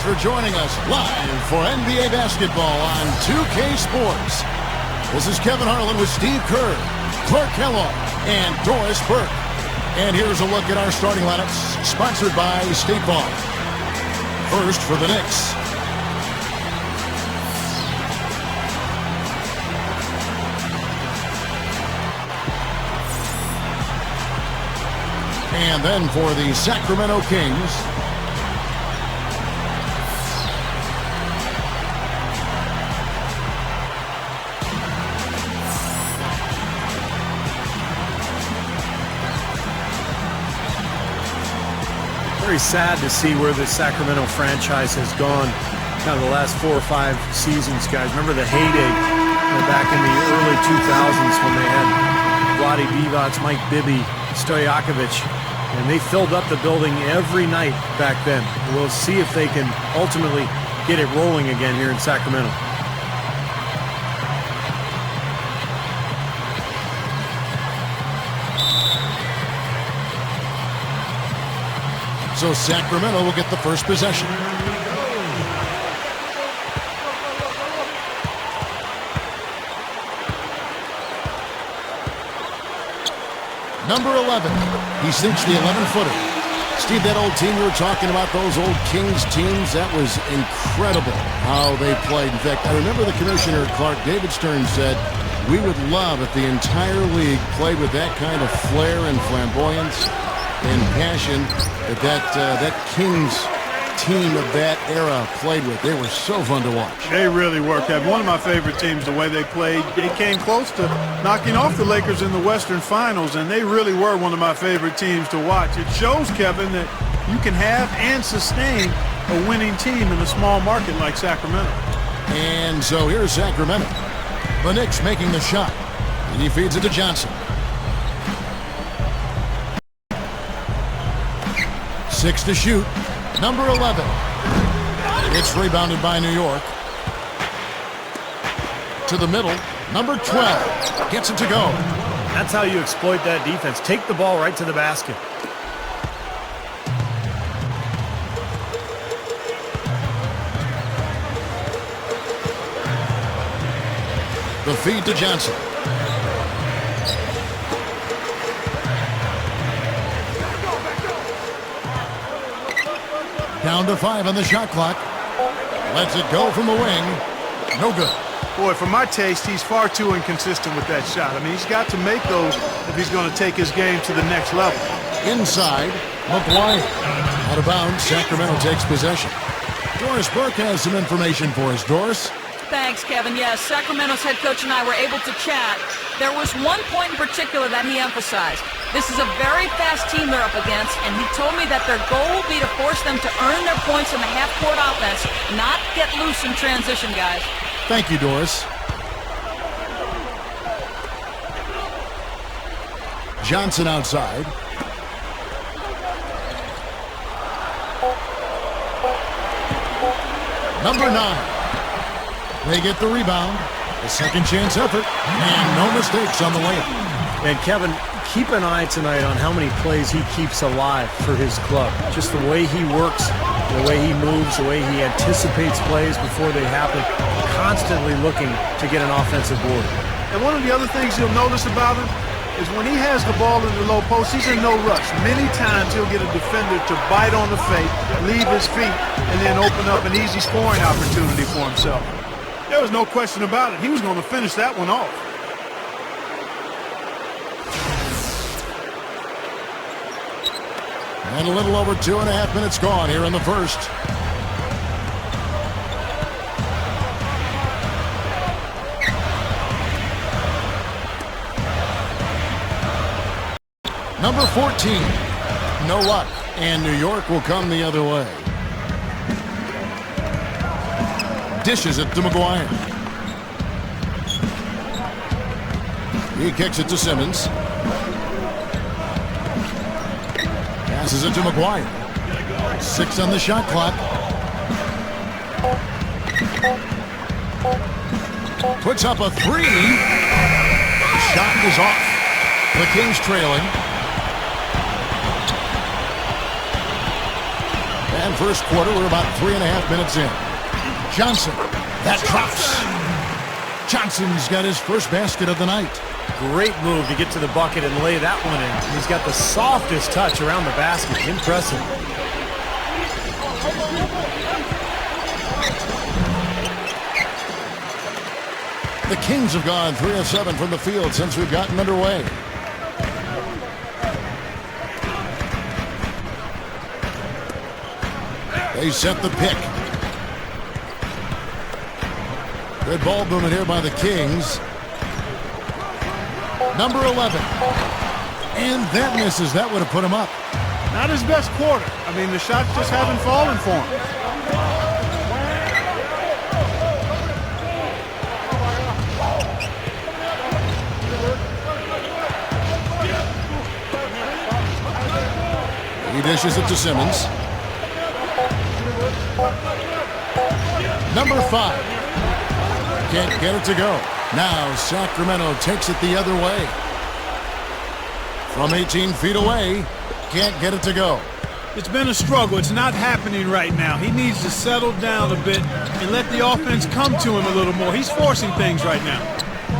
Thanks for joining us live for NBA basketball on 2K Sports. This is Kevin Harlan with Steve Kerr, Clark Kellogg, and Doris Burke. And here's a look at our starting lineups, sponsored by State Farm. First for the Knicks. And then for the Sacramento Kings. Very sad to see where the Sacramento franchise has gone kind of the last 4 or 5 seasons, guys. Remember the heyday back in the early 2000s when they had Vlade Divac, Mike Bibby, Stojakovic, and they filled up the building every night back then. We'll see if they can ultimately get it rolling again here in Sacramento. So Sacramento will get the first possession. Number 11. He sinks the 11-footer. Steve, that old team you were talking about, those old Kings teams, that was incredible how they played. In fact, I remember the commissioner, Clark David Stern, said, we would love if the entire league played with that kind of flair and flamboyance and passion that Kings team of that era played with. They were so fun to watch. They really were, Kevin. One of my favorite teams, the way they played. They came close to knocking off the Lakers in the Western Finals, and they really were one of my favorite teams to watch. It shows, Kevin, that you can have and sustain a winning team in a small market like Sacramento. And so here's Sacramento. The Knicks making the shot. And he feeds it to Johnson. 6 to shoot. Number 11. It's rebounded by New York. To the middle. Number 12. Gets it to go. That's how you exploit that defense. Take the ball right to the basket. The feed to Johnson. Down to 5 on the shot clock. Lets it go from the wing. No good. Boy, for my taste, he's far too inconsistent with that shot. I mean, he's got to make those if he's going to take his game to the next level. Inside, McGuire. Out of bounds, Sacramento takes possession. Doris Burke has some information for us. Doris? Thanks, Kevin. Yes, Sacramento's head coach and I were able to chat. There was one point in particular that he emphasized. This is a very fast team they're up against, and he told me that their goal will be to force them to earn their points in the half-court offense, not get loose in transition, guys. Thank you, Doris. Johnson outside. Number 9. They get the rebound. A second chance effort. And no mistakes on the layup. And Kevin, keep an eye tonight on how many plays he keeps alive for his club. Just the way he works, the way he moves, the way he anticipates plays before they happen. Constantly looking to get an offensive board. And one of the other things you'll notice about him is when he has the ball in the low post, he's in no rush. Many times he'll get a defender to bite on the fake, leave his feet, and then open up an easy scoring opportunity for himself. There was no question about it. He was going to finish that one off. And a little over 2.5 minutes gone here in the first. Number 14. No luck. And New York will come the other way. Dishes it to McGuire. He kicks it to Simmons. Passes it to McGuire. 6 on the shot clock. Puts up a 3. Shot is off. The Kings trailing. halftime first quarter. We're about 3.5 minutes in. Johnson, that drops. Johnson's got his first basket of the night. Great move to get to the bucket and lay that one in. He's got the softest touch around the basket. Impressive. The Kings have gone 3 of 7 from the field since we've gotten underway. They set the pick. Good ball movement here by the Kings. Number 11. And that misses. That would have put him up. Not his best quarter. I mean, the shots just haven't fallen for him. He dishes it to Simmons. Number 5. Can't get it to go. Now Sacramento takes it the other way. From 18 feet away, can't get it to go. It's been a struggle. It's not happening right now. He needs to settle down a bit and let the offense come to him a little more. He's forcing things right now.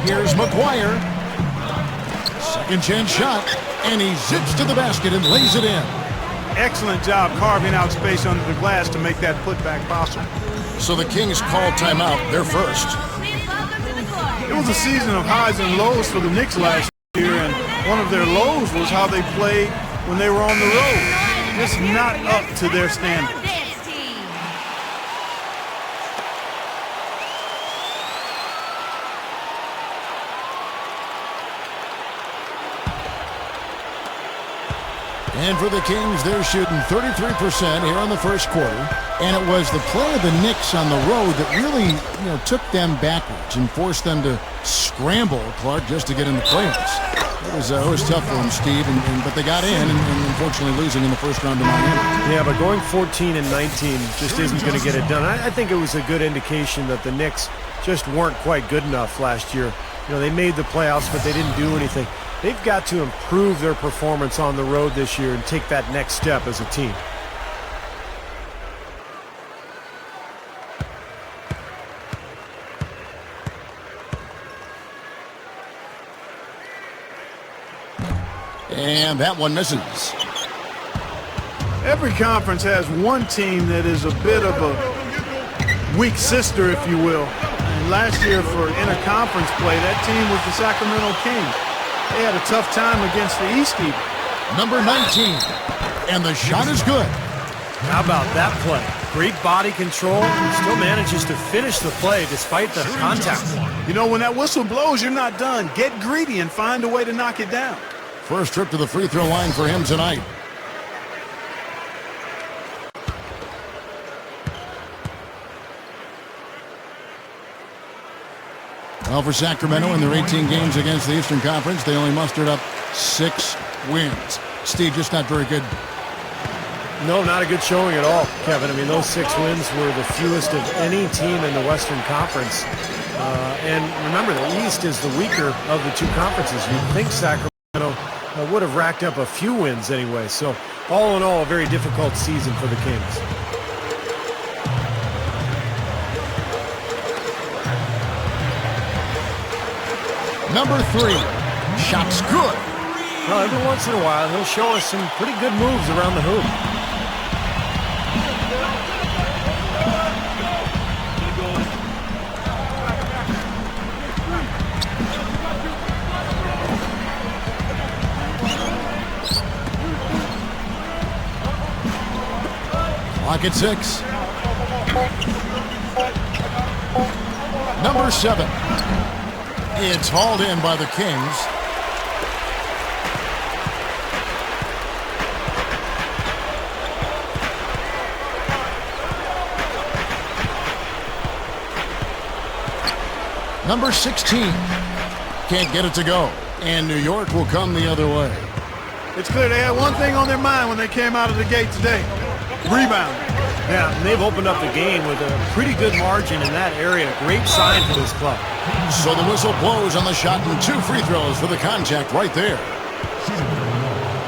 Here's McGuire. Second chance shot, and he zips to the basket and lays it in. Excellent job carving out space under the glass to make that putback possible. So the Kings call timeout. They're first. It was a season of highs and lows for the Knicks last year, and one of their lows was how they played when they were on the road. Just not up to their standards. And for the Kings, they're shooting 33% here in the first quarter. And it was the play of the Knicks on the road that really, took them backwards and forced them to scramble, Clark, just to get in the playoffs. It was tough for them, Steve, but they got in, and unfortunately losing in the first round to Miami. Yeah, but going 14-19 just isn't going to get it done. I think it was a good indication that the Knicks just weren't quite good enough last year. They made the playoffs, but they didn't do anything. They've got to improve their performance on the road this year and take that next step as a team. And that one misses. Every conference has one team that is a bit of a weak sister, if you will. And last year for interconference play, that team was the Sacramento Kings. They had a tough time against the East even. Number 19. And the shot is good. How about that play? Great body control. Still manages to finish the play despite the contact. When that whistle blows, you're not done. Get greedy and find a way to knock it down. First trip to the free throw line for him tonight. Well, for Sacramento in their 18 games against the Eastern Conference, they only mustered up 6 wins. Steve, just not very good. No, not a good showing at all, Kevin. I mean, those 6 wins were the fewest of any team in the Western Conference. And remember, the East is the weaker of the 2 conferences. You'd think Sacramento would have racked up a few wins anyway. So, all in all, a very difficult season for the Kings. Number 3. Shot's good. Well, every once in a while, he'll show us some pretty good moves around the hoop. Clock at 6. Number 7. It's hauled in by the Kings. Number 16. Can't get it to go. And New York will come the other way. It's clear they had one thing on their mind when they came out of the gate today. Rebound. Yeah, and they've opened up the game with a pretty good margin in that area. Great sign for this club. So the whistle blows on the shot and 2 free throws for the contact right there.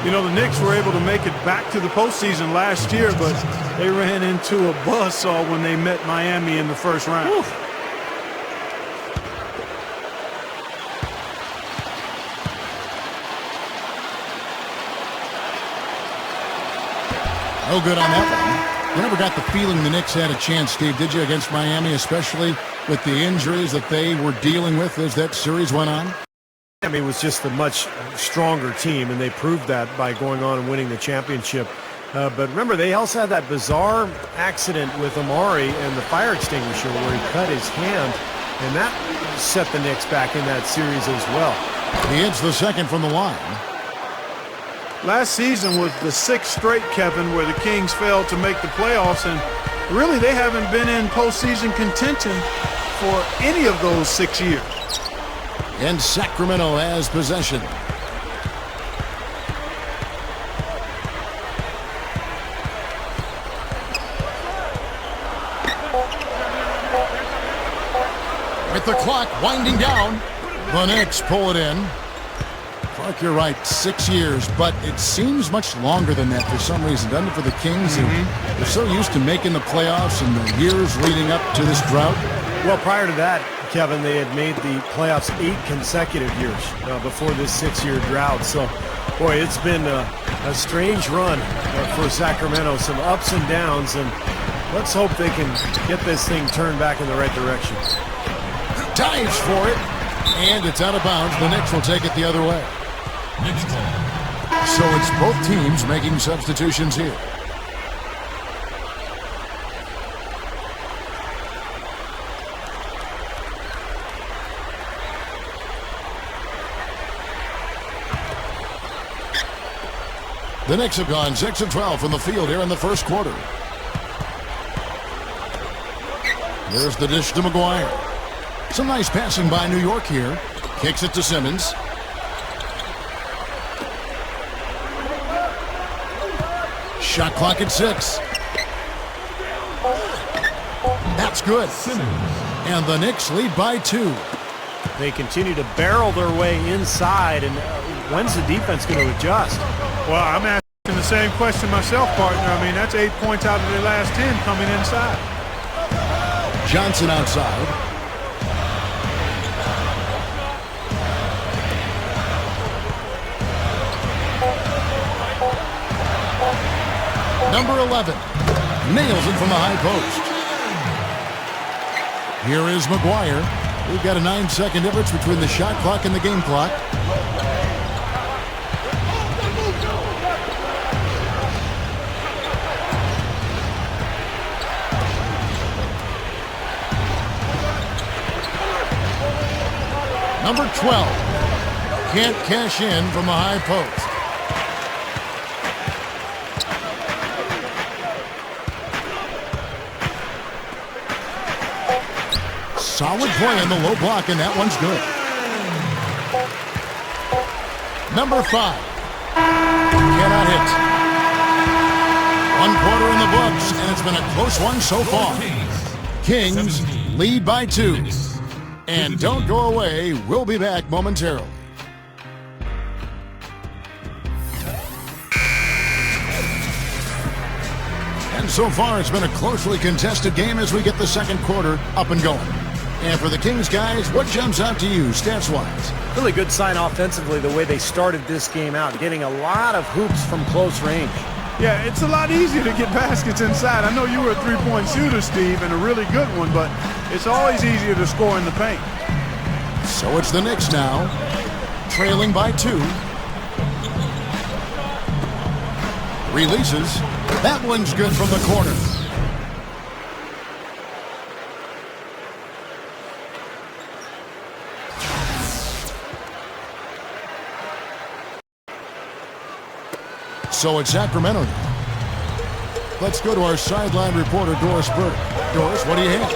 You know, the Knicks were able to make it back to the postseason last year, but they ran into a buzzsaw when they met Miami in the first round. Oof. No good on that one. You never got the feeling the Knicks had a chance, Steve, did you, against Miami, especially with the injuries that they were dealing with as that series went on? Miami was just a much stronger team, and they proved that by going on and winning the championship. But remember, they also had that bizarre accident with Amari and the fire extinguisher where he cut his hand, and that set the Knicks back in that series as well. He hits the second from the line. Last season was the 6th straight, Kevin, where the Kings failed to make the playoffs, and really they haven't been in postseason contention for any of those 6 years. And Sacramento has possession. With the clock winding down, the Knicks pull it in. Clark, you're right, 6 years, but it seems much longer than that for some reason, doesn't it, for the Kings? They're so used to making the playoffs in the years leading up to this drought. Well, prior to that, Kevin, they had made the playoffs 8 consecutive years before this 6-year drought. So, boy, it's been a strange run for Sacramento, some ups and downs, and let's hope they can get this thing turned back in the right direction. Dives for it, and it's out of bounds. The Knicks will take it the other way. So it's both teams making substitutions here. The Knicks have gone 6 of 12 from the field here in the first quarter. There's the dish to McGuire. Some nice passing by New York here. Kicks it to Simmons. Shot clock at 6. That's good. And the Knicks lead by 2. They continue to barrel their way inside, and when's the defense going to adjust? Well, I'm asking the same question myself, partner. I mean, that's 8 points out of their last 10 coming inside. Johnson outside. Number 11 nails it from the high post. Here is McGuire. We've got a 9-second difference between the shot clock and the game clock. Number 12 can't cash in from the high post. Solid play in the low block, and that one's good. Number 5 cannot hit. 1 quarter in the books, and it's been a close one so far. Kings lead by 2. And don't go away. We'll be back momentarily. And so far, it's been a closely contested game as we get the second quarter up and going. And for the Kings, guys, what jumps out to you stats-wise? Really good sign offensively the way they started this game out, getting a lot of hoops from close range. Yeah, it's a lot easier to get baskets inside. I know you were a three-point shooter, Steve, and a really good one, but it's always easier to score in the paint. So it's the Knicks now, trailing by 2. Releases. That one's good from the corner. So it's Sacramento now. Let's go to our sideline reporter, Doris Burke. Doris, what do you have?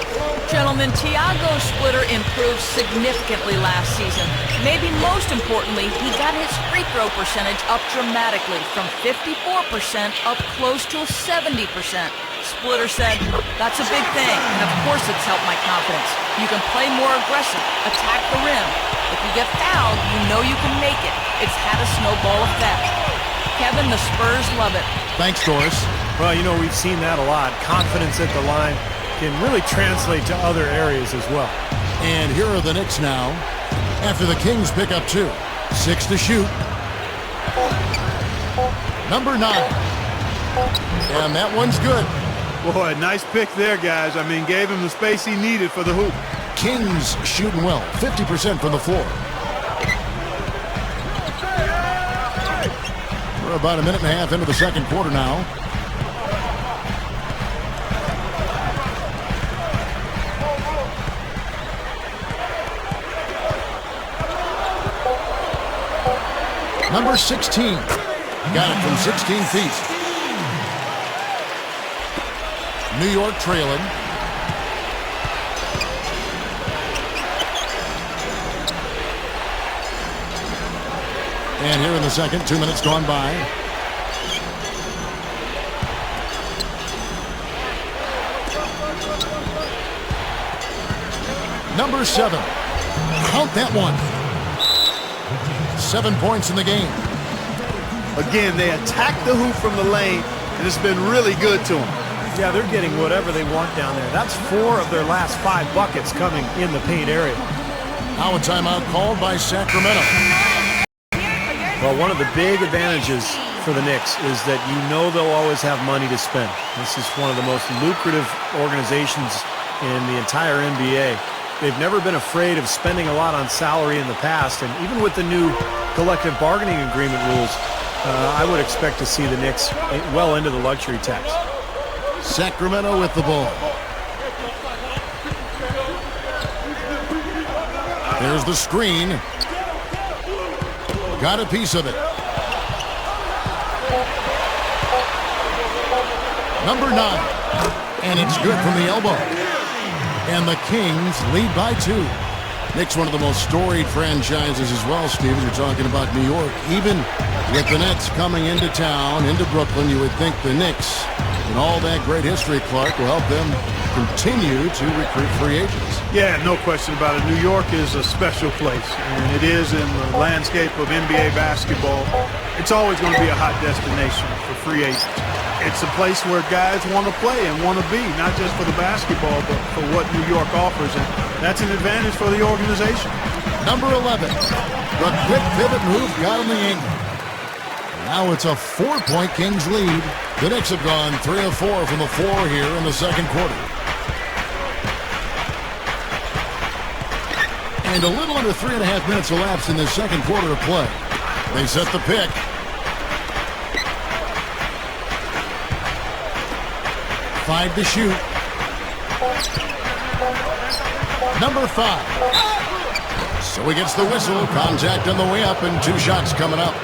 Gentlemen, Thiago's splitter improved significantly last season. Maybe most importantly, he got his free throw percentage up dramatically from 54% up close to 70%. Splitter said, "That's a big thing, and of course it's helped my confidence. You can play more aggressive, attack the rim. If you get fouled, you know you can make it. It's had a snowball effect." Kevin, the Spurs love it. Thanks, Doris. Well, you know, we've seen that a lot. Confidence at the line can really translate to other areas as well. And here are the Knicks now. After the Kings pick up 2. 6 to shoot. Number 9. And that one's good. Boy, nice pick there, guys. I mean, gave him the space he needed for the hoop. Kings shooting well, 50% from the floor. We're about a minute and a half into the second quarter now. Number 16. Got it from 16 feet. New York trailing. And here in the second, 2 minutes gone by. Number 7. Count that one. 7 points in the game. Again, they attack the hoop from the lane, and it's been really good to them. Yeah, they're getting whatever they want down there. That's 4 of their last 5 buckets coming in the paint area. Now a timeout called by Sacramento. Well, one of the big advantages for the Knicks is that you know they'll always have money to spend. This is one of the most lucrative organizations in the entire NBA. They've never been afraid of spending a lot on salary in the past, and even with the new collective bargaining agreement rules, I would expect to see the Knicks well into the luxury tax. Sacramento with the ball. There's the screen. Got a piece of it. Number 9. And it's good from the elbow. And the Kings lead by 2. Knicks, one of the most storied franchises as well, Steve. You're talking about New York. Even with the Nets coming into town, into Brooklyn, you would think the Knicks and all that great history, Clark, will help them continue to recruit free agents. Yeah, no question about it. New York is a special place, and it is in the landscape of NBA basketball. It's always going to be a hot destination for free agents. It's a place where guys want to play and want to be, not just for the basketball, but for what New York offers, and that's an advantage for the organization. Number 11, the quick pivot move got him the angle. Now it's a 4-point Kings lead. The Knicks have gone 3 of 4 from the floor here in the second quarter. And a little under 3.5 minutes elapsed in the second quarter of play. They set the pick. Five to shoot. Number 5. So he gets the whistle. Contact on the way up and 2 shots coming up.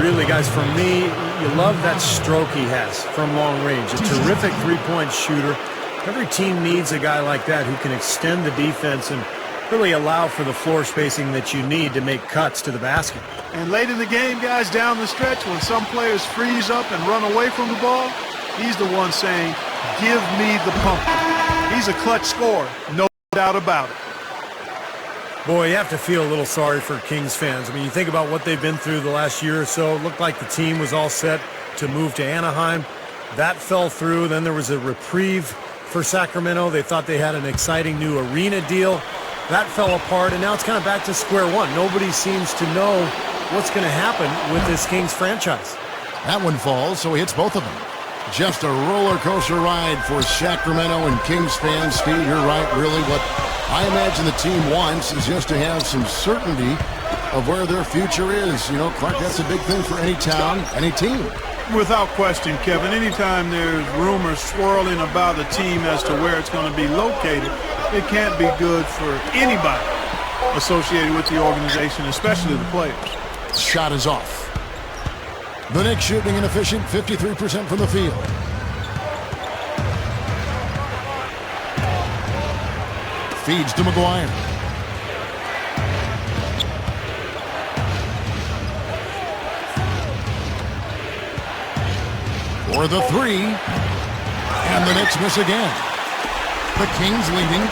Really, guys, for me, you love that stroke he has from long range. A terrific three-point shooter. Every team needs a guy like that who can extend the defense and really allow for the floor spacing that you need to make cuts to the basket. And late in the game, guys, down the stretch, when some players freeze up and run away from the ball, he's the one saying, give me the pump. He's a clutch scorer, no doubt about it. Boy, you have to feel a little sorry for Kings fans. I mean, you think about what they've been through the last year or so. It looked like the team was all set to move to Anaheim. That fell through. Then there was a reprieve for Sacramento. They thought they had an exciting new arena deal. That fell apart, and now it's kind of back to square one. Nobody seems to know what's going to happen with this Kings franchise. That one falls, so he hits both of them. Just a roller coaster ride for Sacramento and Kings fans. Steve, you're right. Really, what I imagine the team wants is just to have some certainty of where their future is. You know, Clark, that's a big thing for any town, any team. Without question, Kevin, anytime there's rumors swirling about a team as to where it's going to be located, it can't be good for anybody associated with the organization, especially the players. Shot is off. The Knicks shooting inefficient, 53% from the field. Feeds to McGuire. For the 3. And the Knicks miss again. The Kings leading.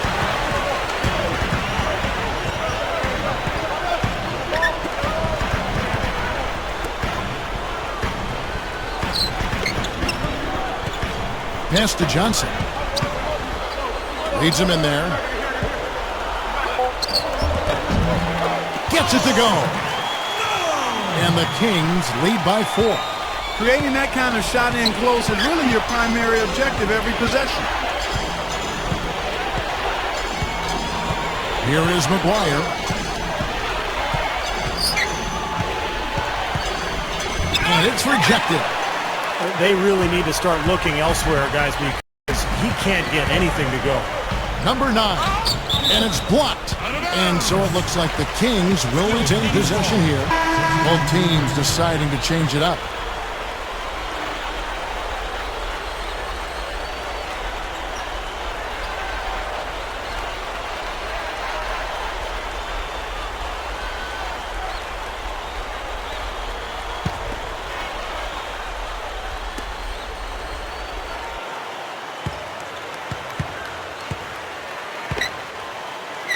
Pass to Johnson. Leads him in there. Gets it to go. And the Kings lead by 4. Creating that kind of shot in close is really your primary objective every possession. Here is McGuire. And it's rejected. They really need to start looking elsewhere, guys, because he can't get anything to go. Number 9. And it's blocked. And so it looks like the Kings will retain possession here. Both teams deciding to change it up.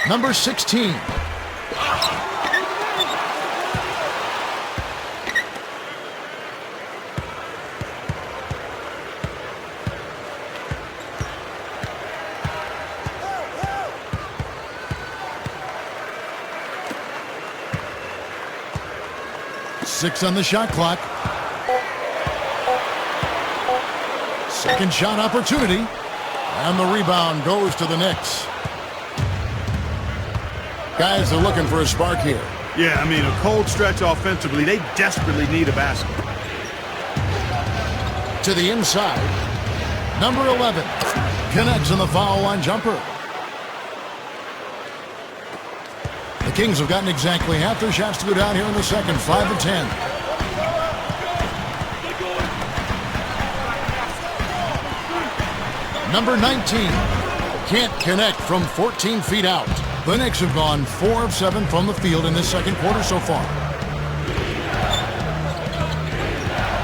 Number 16. Six on the shot clock. Second shot opportunity. And the rebound goes to the Knicks. Guys are looking for a spark here. Yeah, I mean, a cold stretch offensively. They desperately need a basket. To the inside. Number 11 connects on the foul line jumper. The Kings have gotten exactly half their shots to go down here in the second, 5 of 10. Number 19 can't connect from 14 feet out. The Knicks have gone 4 of 7 from the field in this second quarter so far.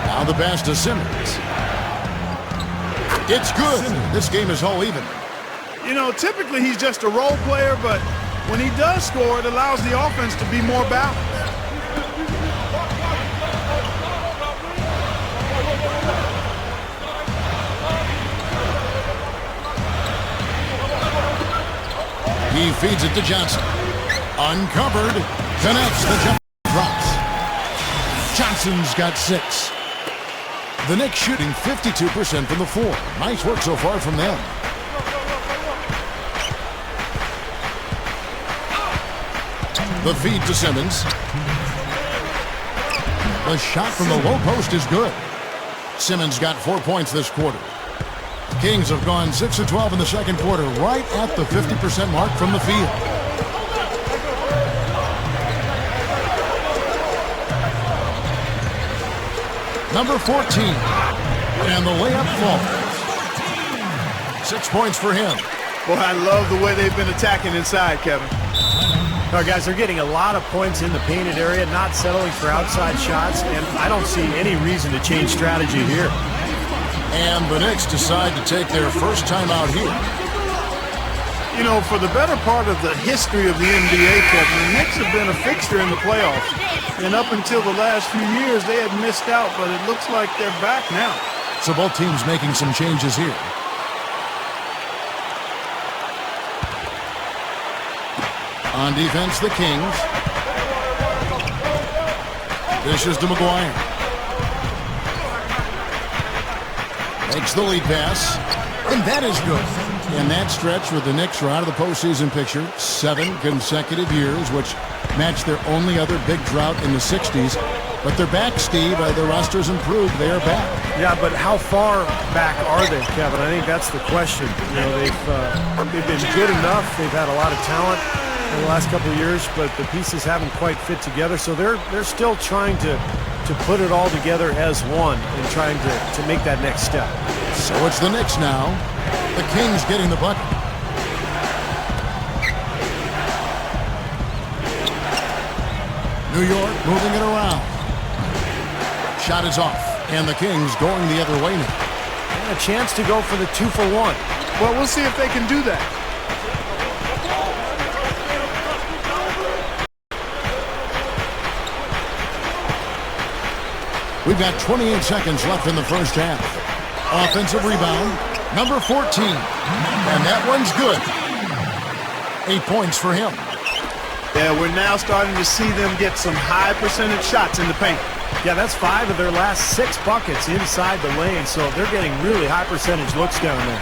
Now the pass to Simmons. It's good. This game is all even. You know, typically he's just a role player, but when he does score, it allows the offense to be more balanced. He feeds it to Johnson. Uncovered. Connects. The jump drops. Johnson's got 6. The Knicks shooting 52% from the floor. Nice work so far from them. The feed to Simmons. The shot from the low post is good. Simmons got 4 points this quarter. The Kings have gone 6 of 12 in the second quarter, right at the 50% mark from the field. Number 14. And the layup falls. 6 points for him. Boy, I love the way they've been attacking inside, Kevin. All right, guys, they're getting a lot of points in the painted area, not settling for outside shots, and I don't see any reason to change strategy here. And the Knicks decide to take their first time out here. You know, for the better part of the history of the NBA, Kevin, the Knicks have been a fixture in the playoffs. And up until the last few years, they had missed out, but it looks like they're back now. So both teams making some changes here. On defense, the Kings. Dishes to McGuire. Makes the lead pass. And that is good. In that stretch where the Knicks are out of the postseason picture, 7 consecutive years, which matched their only other big drought in the 60s. But they're back, Steve. Their roster's improved. They are back. Yeah, but how far back are they, Kevin? I think that's the question. You know, they've been good enough. They've had a lot of talent in the last couple of years, but the pieces haven't quite fit together. So they're still trying to put it all together as one and trying to make that next step. So it's the Knicks now. The Kings getting the bucket. New York moving it around. Shot is off, and the Kings going the other way now. And a chance to go for the 2-for-1. Well, we'll see if they can do that. We've got 28 seconds left in the first half. Offensive rebound. Number 14. And that one's good. 8 points for him. Yeah, we're now starting to see them get some high percentage shots in the paint. Yeah, that's 5 of their last 6 buckets inside the lane, so they're getting really high percentage looks down there.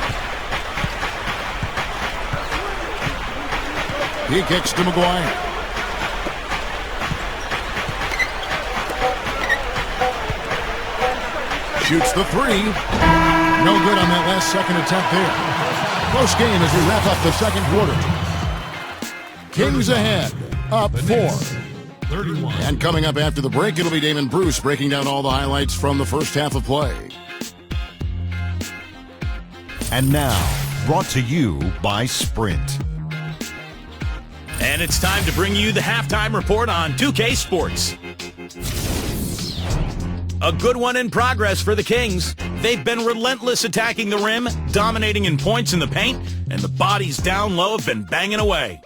He kicks to McGuire. Shoots the 3. No good on that last second attempt there. Close game as we wrap up the second quarter. Kings ahead, up 4. 31. And coming up after the break, it'll be Damon Bruce breaking down all the highlights from the first half of play. And now, brought to you by Sprint. And it's time to bring you the halftime report on 2K Sports. A good one in progress for the Kings. They've been relentless attacking the rim, dominating in points in the paint, and the bodies down low have been banging away.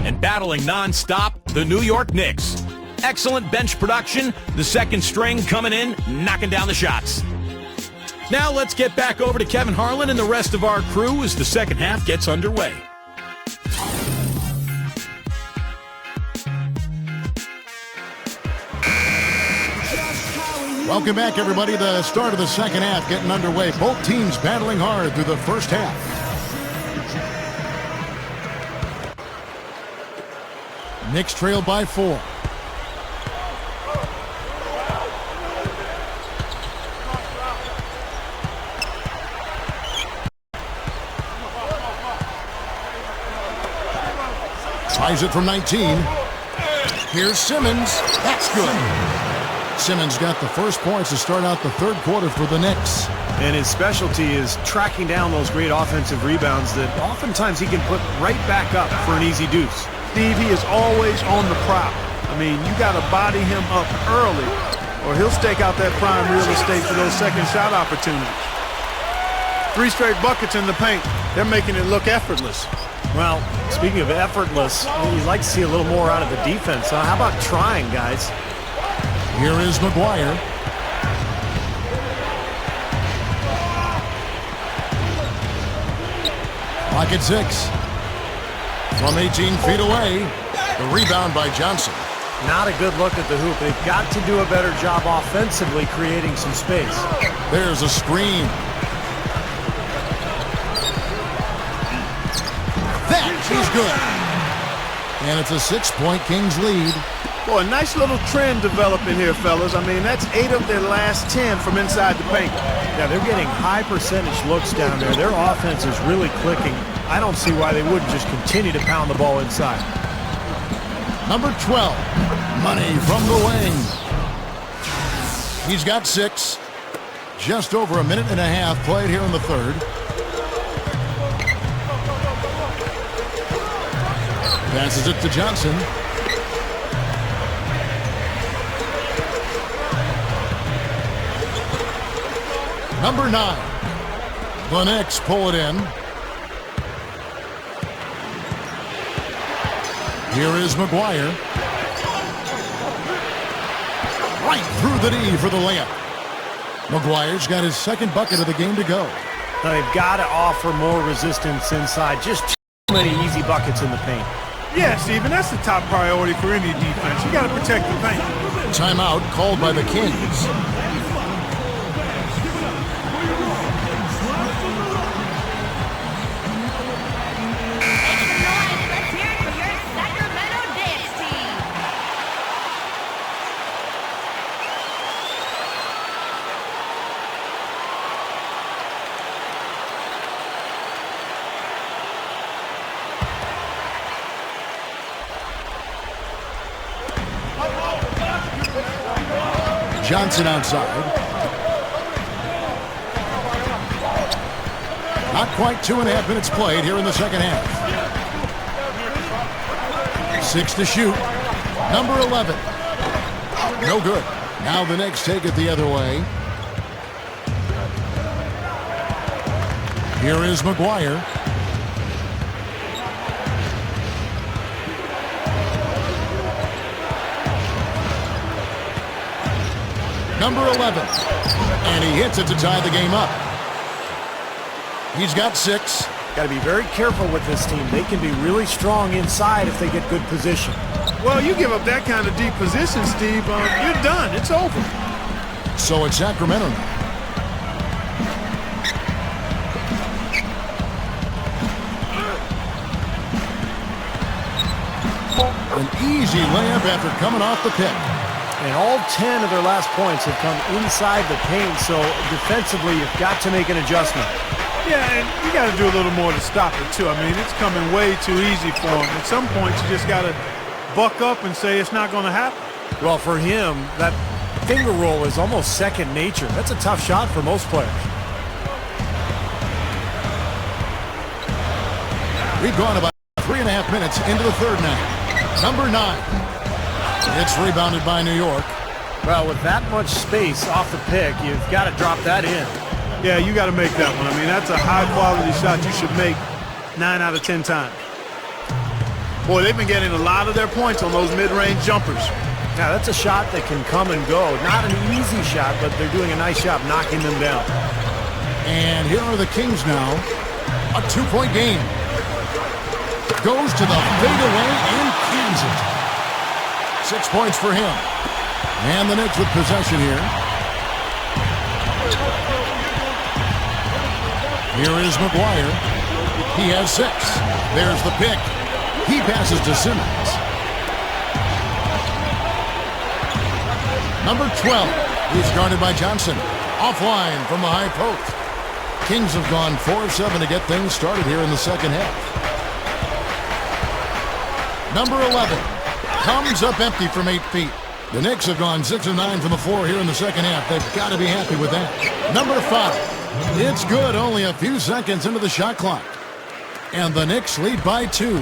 And battling non-stop, the New York Knicks. Excellent bench production, the second string coming in, knocking down the shots. Now let's get back over to Kevin Harlan and the rest of our crew as the second half gets underway. Welcome back, everybody. The start of the second half getting underway. Both teams battling hard through the first half. Knicks trail by 4. Tries it from 19. Here's Simmons. That's good. Simmons got the first points to start out the third quarter for the Knicks. And his specialty is tracking down those great offensive rebounds that oftentimes he can put right back up for an easy deuce. Steve, he is always on the prowl. I mean, you got to body him up early, or he'll stake out that prime real estate for those second shot opportunities. 3 straight buckets in the paint. They're making it look effortless. Well, speaking of effortless, you'd like to see a little more out of the defense. How about trying, guys? Here is McGuire. Pocket 6. From 18 feet away. The rebound by Johnson. Not a good look at the hoop. They've got to do a better job offensively creating some space. There's a screen. He's good. And it's a 6-point Kings lead. Boy, a nice little trend developing here, fellas. I mean, that's 8 of their last 10 from inside the paint. Yeah, they're getting high percentage looks down there. Their offense is really clicking. I don't see why they wouldn't just continue to pound the ball inside. Number 12, Money from the wing. He's got 6. Just over a minute and a half played here in the third. Passes it to Johnson. Number 9. The Knicks pull it in. Here is McGuire. Right through the D for the layup. McGuire's got his second bucket of the game to go. Now they've got to offer more resistance inside. Just too many easy buckets in the paint. Yeah, Steven, that's the top priority for any defense. You got to protect the paint. Timeout called by the Kings. Johnson outside. Not quite 2.5 minutes played here in the second half. 6 to shoot. Number 11. No good. Now the Knicks take it the other way. Here is McGuire. Number 11. And he hits it to tie the game up. He's got 6. Got to be very careful with this team. They can be really strong inside if they get good position. Well, you give up that kind of deep position, Steve, you're done. It's over. So it's Sacramento now. An easy layup after coming off the pick. And all 10 of their last points have come inside the paint, so defensively you've got to make an adjustment. Yeah, and you got to do a little more to stop it, too. I mean, it's coming way too easy for him. At some point, you just got to buck up and say it's not going to happen. Well, for him, that finger roll is almost second nature. That's a tough shot for most players. We've gone about 3.5 minutes into the third now. Number 9. It's rebounded by New York. Well, with that much space off the pick, you've got to drop that in. Yeah, you got to make that one. I mean, that's a high-quality shot you should make 9 out of 10 times. Boy, they've been getting a lot of their points on those mid-range jumpers. Now, that's a shot that can come and go. Not an easy shot, but they're doing a nice job knocking them down. And here are the Kings now. A 2-point game. Goes to the fadeaway and cans it. 6 points for him. And the Knicks with possession here. Here is McGuire. He has 6. There's the pick. He passes to Simmons. Number 12. He's guarded by Johnson. Offline from the high post. Kings have gone 4 of 7 to get things started here in the second half. Number 11 comes up empty from 8 feet. The Knicks have gone 6 of 9 from the floor here in the second half. They've got to be happy with that. Number 5. It's good, only a few seconds into the shot clock. And the Knicks lead by 2.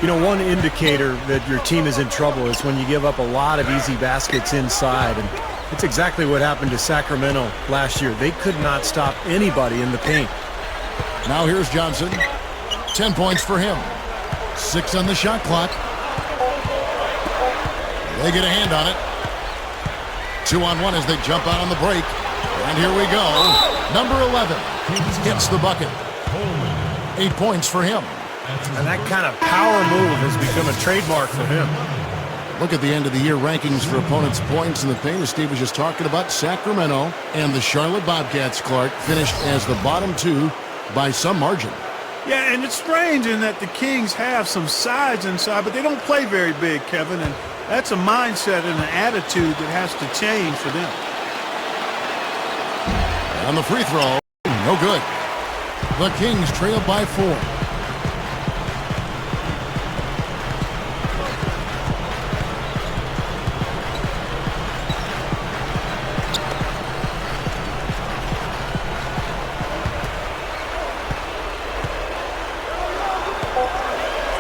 You know, one indicator that your team is in trouble is when you give up a lot of easy baskets inside. And it's exactly what happened to Sacramento last year. They could not stop anybody in the paint. Now here's Johnson. 10 points for him. 6 on the shot clock. They get a hand on it. 2-on-1 as they jump out on the break. And here we go. Number 11 hits the bucket. 8 points for him. And that kind of power move has become a trademark for him. Look at the end of the year rankings for opponents' points in the paint. As Steve was just talking about, Sacramento and the Charlotte Bobcats, Clark, finished as the bottom 2 by some margin. Yeah, and it's strange in that the Kings have some size inside, but they don't play very big, Kevin. And that's a mindset and an attitude that has to change for them. On the free throw, no good. The Kings trail by 4.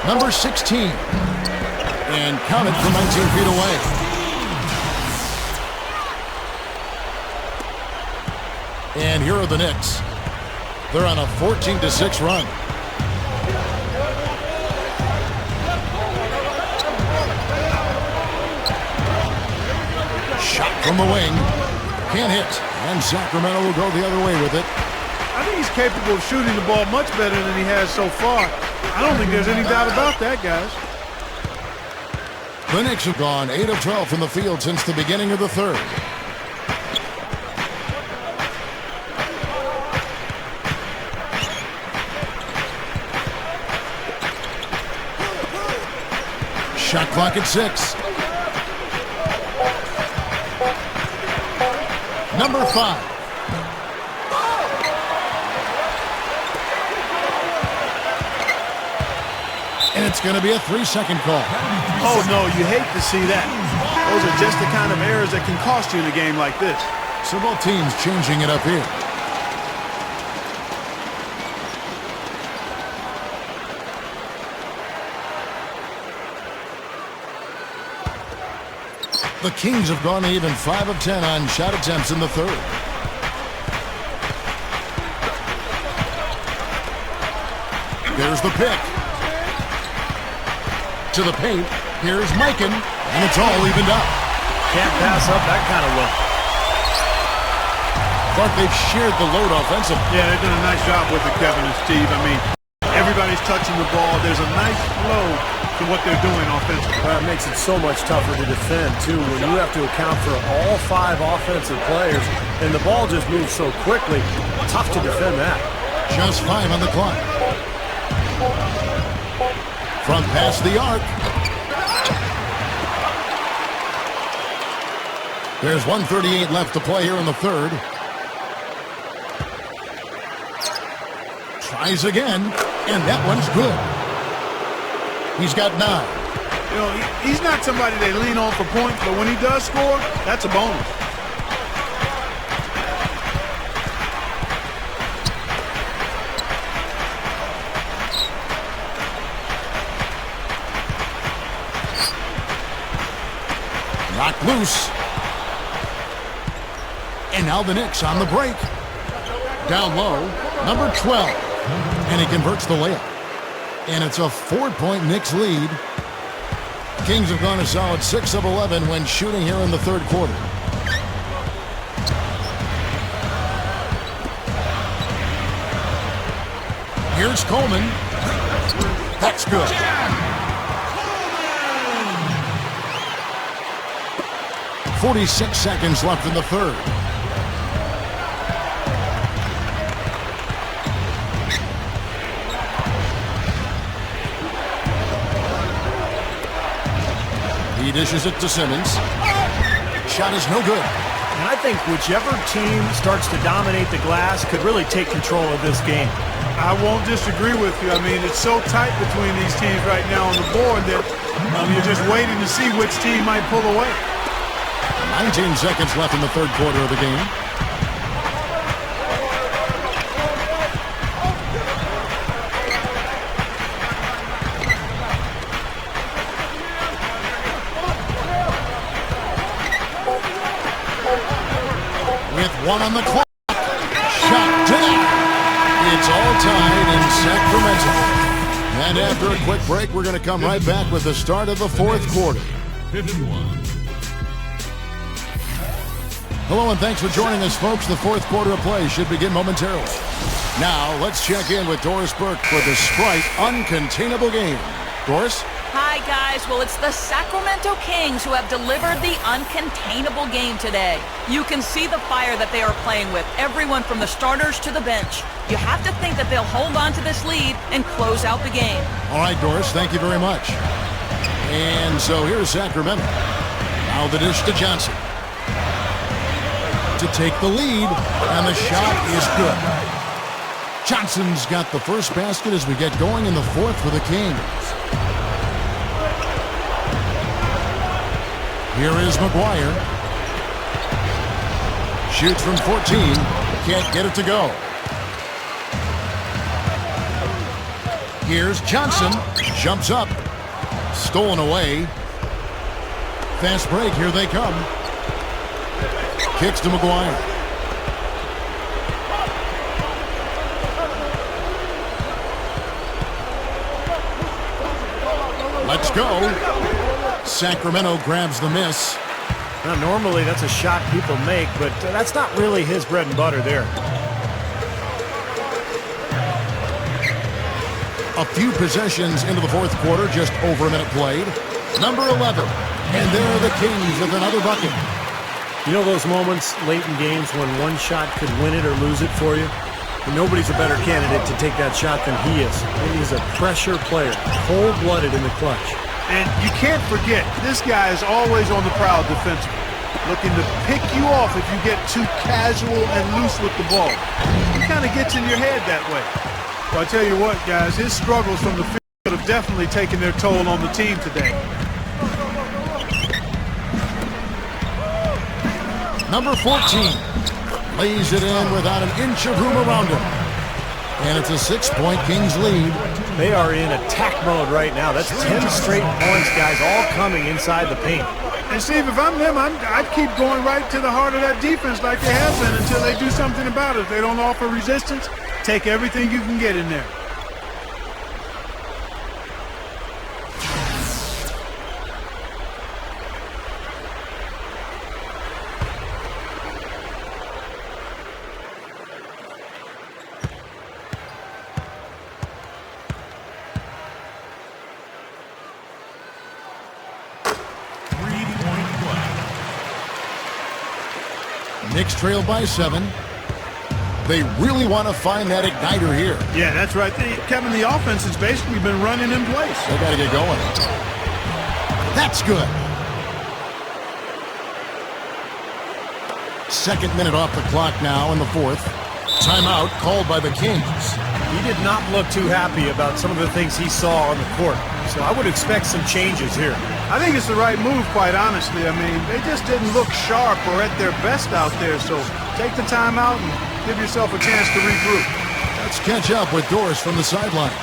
Number 16. And count it from 19 feet away. And here are the Knicks. They're on a 14-6 run. Shot from the wing. Can't hit. And Sacramento will go the other way with it. I think he's capable of shooting the ball much better than he has so far. I don't think there's any doubt about that, guys. The Knicks have gone 8 of 12 from the field since the beginning of the third. Shot clock at 6. Number 5. And it's going to be a 3-second call. Oh, no, you hate to see that. Those are just the kind of errors that can cost you in a game like this. So both teams changing it up here. The Kings have gone even 5 of 10 on shot attempts in the third. There's the pick. To the paint. Here's Mikan, and it's all evened up. Can't pass up that kind of look. Clark, they've shared the load offensively. Yeah, they've done a nice job with it, Kevin and Steve. I mean, everybody's touching the ball. There's a nice flow to what they're doing offensively. It makes it so much tougher to defend, too, when you have to account for all 5 offensive players, and the ball just moves so quickly. Tough to defend that. Just 5 on the clock. From past the arc. There's 1:38 left to play here in the third. Tries again, and that one's good. He's got 9. You know, he's not somebody they lean on for points, but when he does score, that's a bonus. Knocked loose. And now the Knicks on the break. Down low, number 12. And he converts the layup. And it's a 4-point Knicks lead. Kings have gone a solid 6 of 11 when shooting here in the third quarter. Here's Coleman. That's good. .46 seconds left in the third. He dishes it to Simmons. Shot is no good. And I think whichever team starts to dominate the glass could really take control of this game. I won't disagree with you. I mean, it's so tight between these teams right now on the board that you're just waiting to see which team might pull away. 19 seconds left in the third quarter of the game. With 1 on the clock. Shot down. It's all tied in Sacramento. And after a quick break, we're going to come right back with the start of the fourth quarter. 51. Hello and thanks for joining us, folks. The fourth quarter of play should begin momentarily. Now, let's check in with Doris Burke for the Sprite Uncontainable Game. Doris? Hi, guys. Well, it's the Sacramento Kings who have delivered the uncontainable game today. You can see the fire that they are playing with, everyone from the starters to the bench. You have to think that they'll hold on to this lead and close out the game. All right, Doris, thank you very much. And so here's Sacramento. Now the dish to Johnson. To take the lead, and the shot is good. Johnson's got the first basket as we get going in the fourth for the Kings. Here is McGuire. Shoots from 14. Can't get it to go. Here's Johnson. Jumps up. Stolen away. Fast break. Here they come. Kicks to McGuire. Let's go. Sacramento grabs the miss. Now, normally that's a shot people make, but that's not really his bread and butter there. A few possessions into the fourth quarter, just over a minute played. Number 11. And there are the Kings with another bucket. You know those moments late in games when one shot could win it or lose it for you? And nobody's a better candidate to take that shot than he is. He's a pressure player, cold-blooded in the clutch. And you can't forget, this guy is always on the prowl defensively, looking to pick you off if you get too casual and loose with the ball. He kind of gets in your head that way. But I tell you what, guys, his struggles from the field have definitely taken their toll on the team today. Number 14 lays it in without an inch of room around him. And it's a 6-point Kings lead. They are in attack mode right now. That's 10 straight points, guys, all coming inside the paint. And Steve, if I'm them, I'd keep going right to the heart of that defense like they have been until they do something about it. If they don't offer resistance, take everything you can get in there. Knicks trail by 7. They really want to find that igniter here. Yeah, that's right. Kevin, the offense has basically been running in place. They got to get going. That's good. Second minute off the clock now in the fourth. Timeout called by the Kings. He did not look too happy about some of the things he saw on the court. So I would expect some changes here. I think it's the right move, quite honestly. I mean, they just didn't look sharp or at their best out there. So take the timeout and give yourself a chance to regroup. Let's catch up with Doris from the sideline.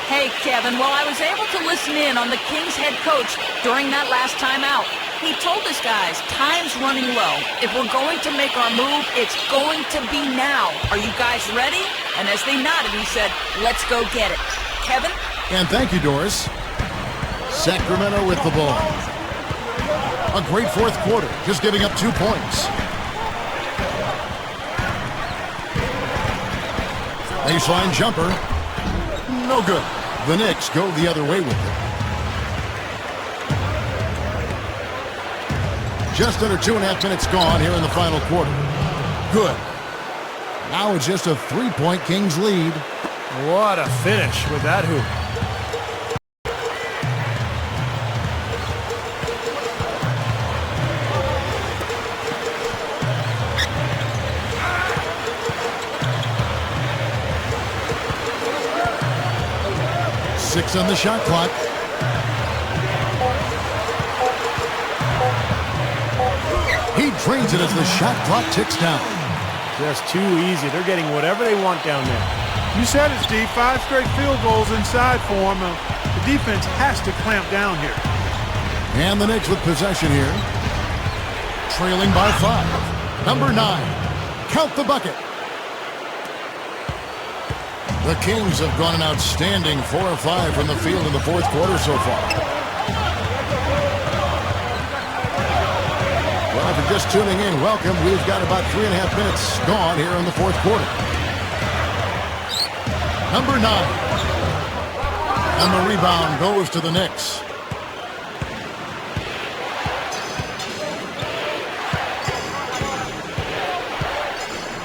Hey, Kevin, well, I was able to listen in on the Kings head coach during that last timeout. He told us guys, time's running low. If we're going to make our move, it's going to be now. Are you guys ready? And as they nodded, he said, let's go get it. Kevin? And thank you, Doris. Sacramento with the ball. A great fourth quarter, just giving up 2 points. Baseline jumper. No good. The Knicks go the other way with it. Just under 2.5 minutes gone here in the final quarter. Good. Now it's just a 3-point Kings lead. What a finish with that hoop. Six on the shot clock. He drains it as the shot clock ticks down. Just too easy. They're getting whatever they want down there. You said it, Steve. 5 straight field goals inside for them. The defense has to clamp down here. And the Knicks with possession here. Trailing by 5. Number 9. Count the bucket. The Kings have gone an outstanding 4 of 5 from the field in the fourth quarter so far. Well, if you're just tuning in, welcome. We've got about 3.5 minutes gone here in the fourth quarter. Number 9. And the rebound goes to the Knicks.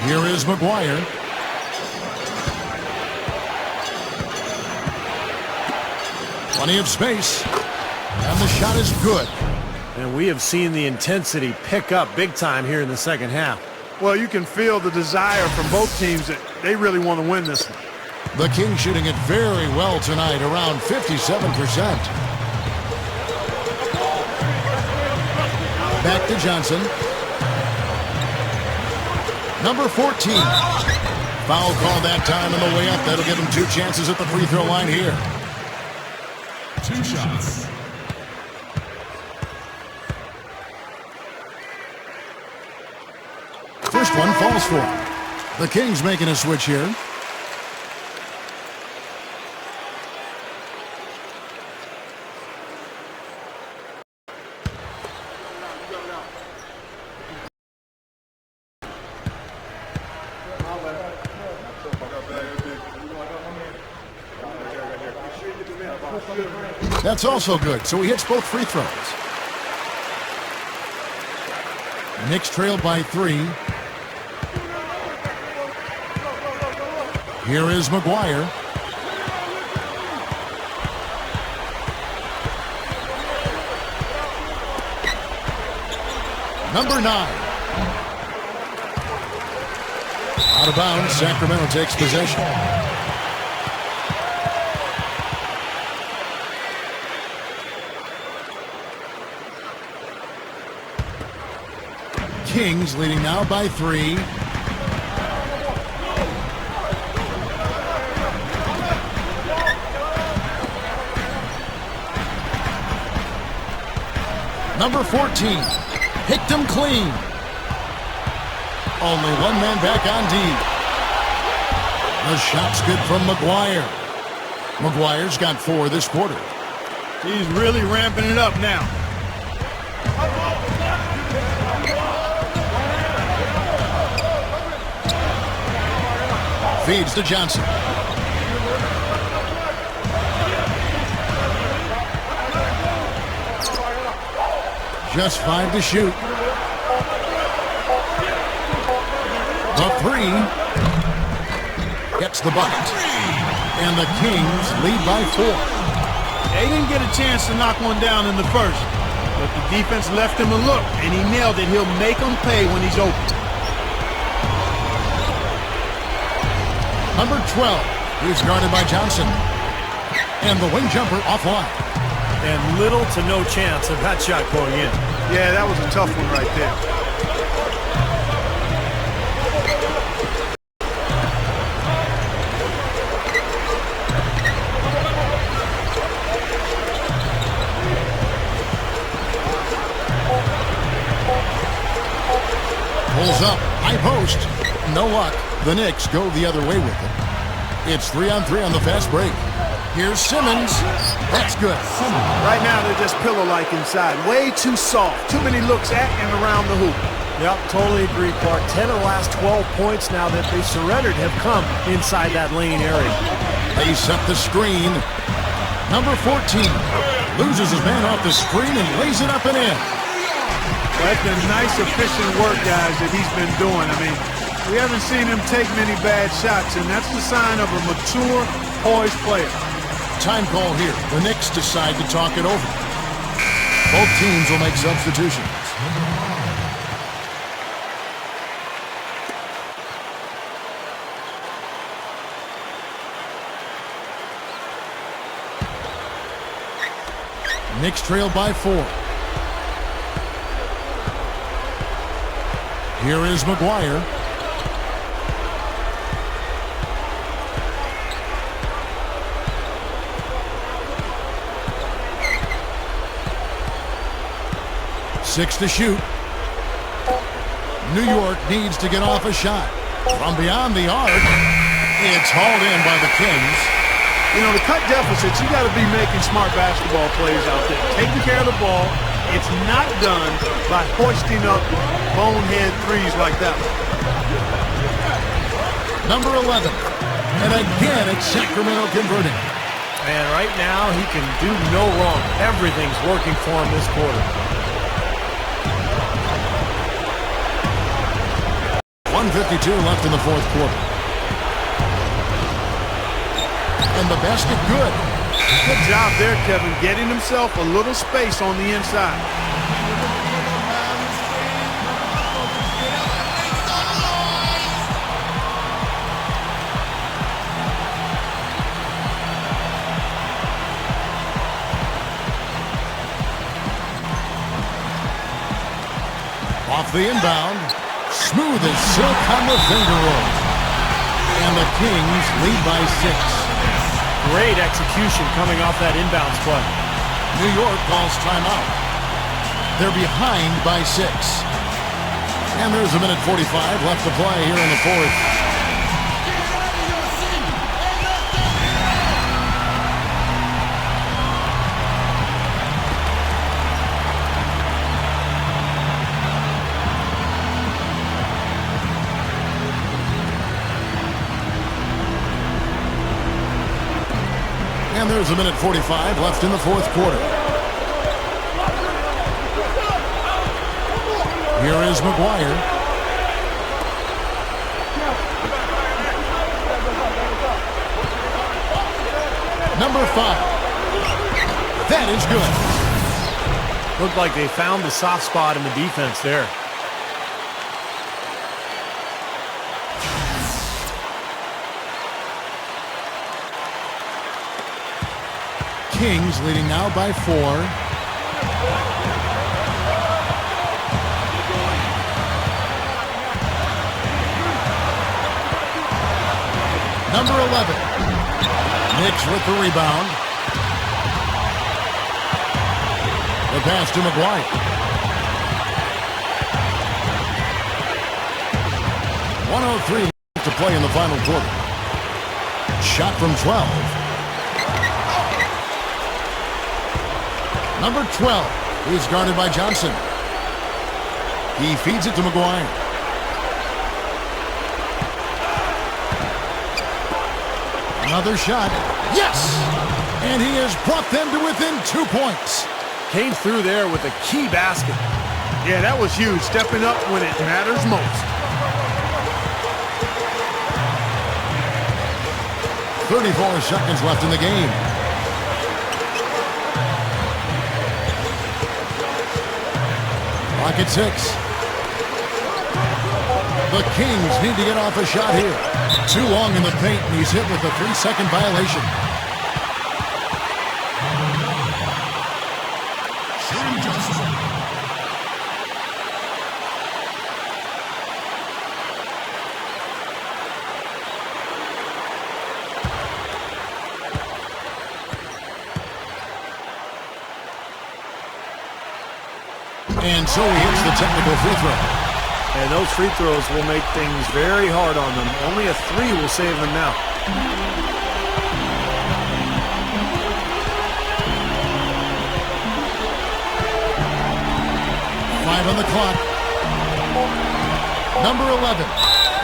Here is McGuire. Plenty of space. And the shot is good. And we have seen the intensity pick up big time here in the second half. Well, you can feel the desire from both teams that they really want to win this one. The Kings shooting it very well tonight, around 57%. Back to Johnson. Number 14. Foul call that time on the way up. That'll give him 2 chances at the free throw line here. 2 shots. First one falls for him. The Kings making a switch here. That's also good, so he hits both free throws. Knicks trail by 3. Here is McGuire. Number 9. Out of bounds, Sacramento takes possession. Kings leading now by 3. Number 14, picked him clean. Only one man back on D. The shot's good from McGuire. McGuire's got 4 this quarter. He's really ramping it up now. Feeds to Johnson. Just 5 to shoot. The three. Gets the bucket. And the Kings lead by 4. They didn't get a chance to knock one down in the first, but the defense left him a look, and he nailed it. He'll make them pay when he's open. Number 12. He's guarded by Johnson. And the wing jumper offline. And little to no chance of that shot going in. Yeah, that was a tough one right there. Pulls up, high post. No luck. The Knicks go the other way with it. It's 3-on-3 on the fast break. Here's Simmons. That's good. Right now, they're just pillow-like inside. Way too soft. Too many looks at and around the hoop. Yep, totally agree, Clark. 10 of the last 12 points now that they surrendered have come inside that lane area. They set the screen. Number 14 loses his man off the screen and lays it up and in. Well, that's been nice, efficient work, guys, that he's been doing. I mean, we haven't seen him take many bad shots, and that's the sign of a mature, poised player. Time call here. The Knicks decide to talk it over. Both teams will make substitutions. Knicks trail by 4. Here is McGuire. Six to shoot. New York needs to get off a shot. From beyond the arc, it's hauled in by the Kings. You know, to cut deficits, you got to be making smart basketball plays out there. Taking care of the ball. It's not done by hoisting up bonehead threes like that one. Number 11. And again, it's Sacramento converting. Man, right now, he can do no wrong. Everything's working for him this quarter. 1:52 left in the fourth quarter. And the basket good. Good job there, Kevin, getting himself a little space on the inside. Off the inbound. Smooth as silk on the finger roll. And the Kings lead by 6. Great execution coming off that inbounds play. New York calls timeout. They're behind by 6. And there's a minute 45 left to play here in the fourth. And there's a minute 45 left in the fourth quarter. Here is McGuire. Number 5. That is good. Looked like they found the soft spot in the defense there. Kings leading now by 4. Number 11. Knicks with the rebound. The pass to McGuire. .103 left to play in the final quarter. Shot from 12. Number 12, he's guarded by Johnson. He feeds it to McGuire. Another shot. Yes! And he has brought them to within 2 points. Came through there with a key basket. Yeah, that was huge. Stepping up when it matters most. 34 seconds left in the game. Clock at 6. The Kings need to get off a shot here. Too long in the paint, and he's hit with a 3-second violation. And so he hits the technical free throw. And those free throws will make things very hard on them. Only a 3 will save them now. Five on the clock. Number 11.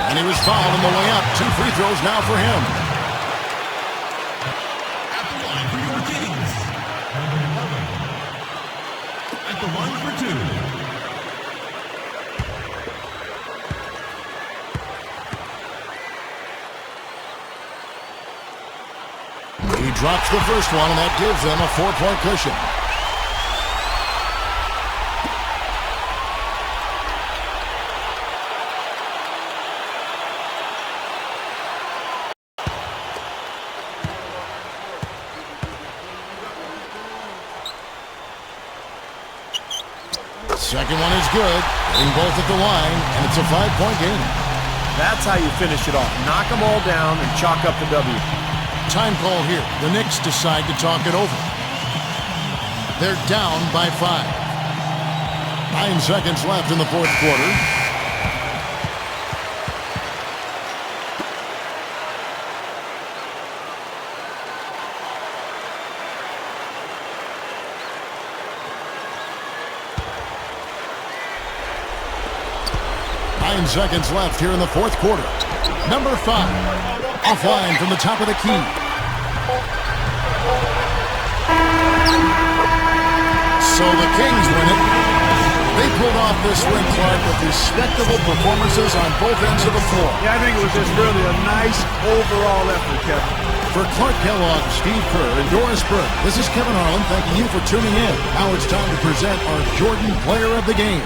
And he was fouled on the way up. 2 free throws now for him. At the line for your Kings. Number 11. At the line for 2. He drops the first one, and that gives them a 4-point cushion. Second one is good. Getting both at the line, and it's a 5-point game. That's how you finish it off. Knock them all down and chalk up the W. Time call here. The Knicks decide to talk it over. They're down by 5. 9 seconds left in the fourth quarter. Seconds left here in the fourth quarter. Number 5, offline from the top of the key. So the Kings win it. They pulled off this win, Clark, with respectable performances on both ends of the floor. Yeah, I think it was just really a nice overall effort, Kevin. For Clark Kellogg, Steve Kerr, and Doris Burke, this is Kevin Harlan thanking you for tuning in. Now it's time to present our Jordan Player of the Game.